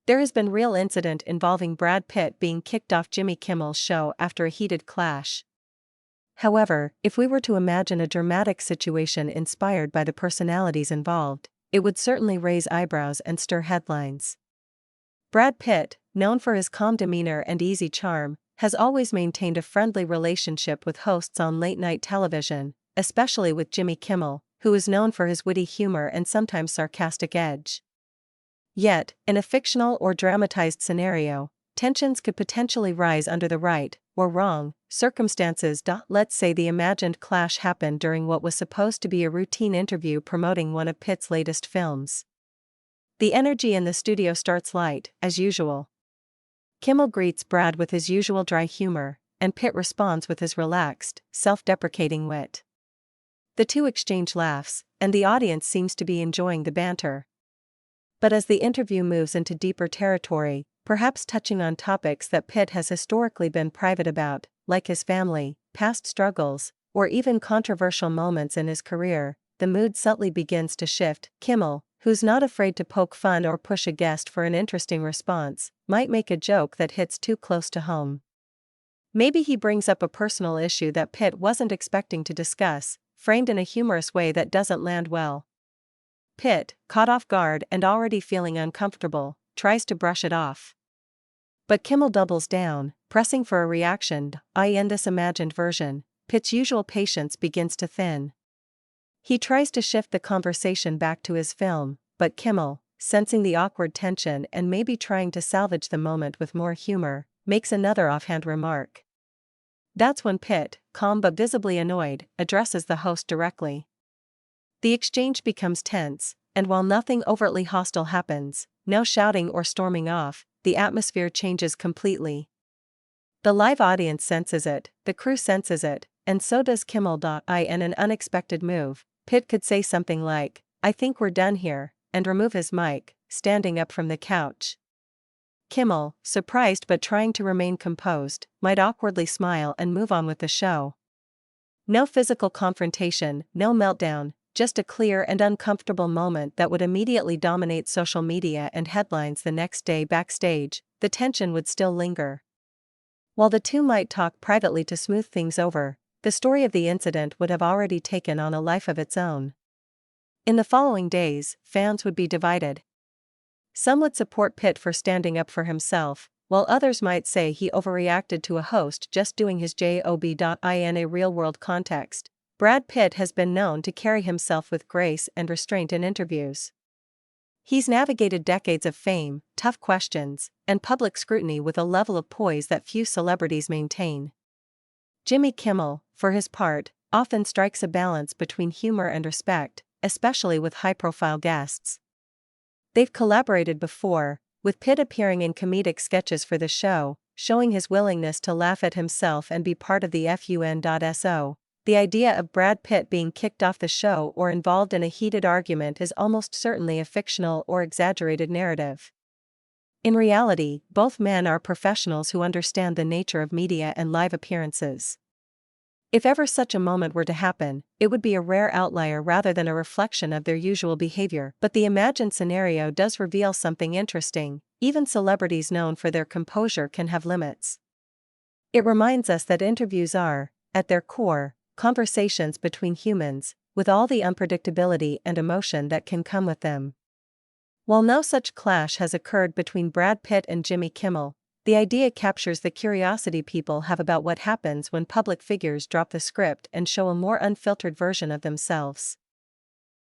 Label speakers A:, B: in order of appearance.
A: There has been real incident involving Brad Pitt being kicked off Jimmy Kimmel's show after a heated clash. However, if we were to imagine a dramatic situation inspired by the personalities involved, it would certainly raise eyebrows and stir headlines. Brad Pitt, known for his calm demeanor and easy charm, has always maintained a friendly relationship with hosts on late-night television, especially with Jimmy Kimmel, who is known for his witty humor and sometimes sarcastic edge. Yet, in a fictional or dramatized scenario, tensions could potentially rise under the right, or wrong, circumstances. Let's say the imagined clash happened during what was supposed to be a routine interview promoting one of Pitt's latest films. The energy in the studio starts light, as usual. Kimmel greets Brad with his usual dry humor, and Pitt responds with his relaxed, self-deprecating wit. The two exchange laughs, and the audience seems to be enjoying the banter. But as the interview moves into deeper territory, perhaps touching on topics that Pitt has historically been private about, like his family, past struggles, or even controversial moments in his career, the mood subtly begins to shift. Kimmel, who's not afraid to poke fun or push a guest for an interesting response, might make a joke that hits too close to home. Maybe he brings up a personal issue that Pitt wasn't expecting to discuss, framed in a humorous way that doesn't land well. Pitt, caught off guard and already feeling uncomfortable, tries to brush it off. But Kimmel doubles down, pressing for a reaction. In this imagined version, Pitt's usual patience begins to thin. He tries to shift the conversation back to his film, but Kimmel, sensing the awkward tension and maybe trying to salvage the moment with more humor, makes another offhand remark. That's when Pitt, calm but visibly annoyed, addresses the host directly. The exchange becomes tense, and while nothing overtly hostile happens, no shouting or storming off, the atmosphere changes completely. The live audience senses it, the crew senses it, and so does Kimmel. In an unexpected move, Pitt could say something like, "I think we're done here," and remove his mic, standing up from the couch. Kimmel, surprised but trying to remain composed, might awkwardly smile and move on with the show. No physical confrontation, no meltdown, just a clear and uncomfortable moment that would immediately dominate social media and headlines the next day. Backstage, the tension would still linger. While the two might talk privately to smooth things over, the story of the incident would have already taken on a life of its own. In the following days, fans would be divided. Some would support Pitt for standing up for himself, while others might say he overreacted to a host just doing his job. In a real-world context, Brad Pitt has been known to carry himself with grace and restraint in interviews. He's navigated decades of fame, tough questions, and public scrutiny with a level of poise that few celebrities maintain. Jimmy Kimmel, for his part, often strikes a balance between humor and respect, especially with high-profile guests. They've collaborated before, with Pitt appearing in comedic sketches for the show, showing his willingness to laugh at himself and be part of the fun.so. The idea of Brad Pitt being kicked off the show or involved in a heated argument is almost certainly a fictional or exaggerated narrative. In reality, both men are professionals who understand the nature of media and live appearances. If ever such a moment were to happen, it would be a rare outlier rather than a reflection of their usual behavior. But the imagined scenario does reveal something interesting. Even celebrities known for their composure can have limits. It reminds us that interviews are, at their core, conversations between humans, with all the unpredictability and emotion that can come with them. While no such clash has occurred between Brad Pitt and Jimmy Kimmel, the idea captures the curiosity people have about what happens when public figures drop the script and show a more unfiltered version of themselves.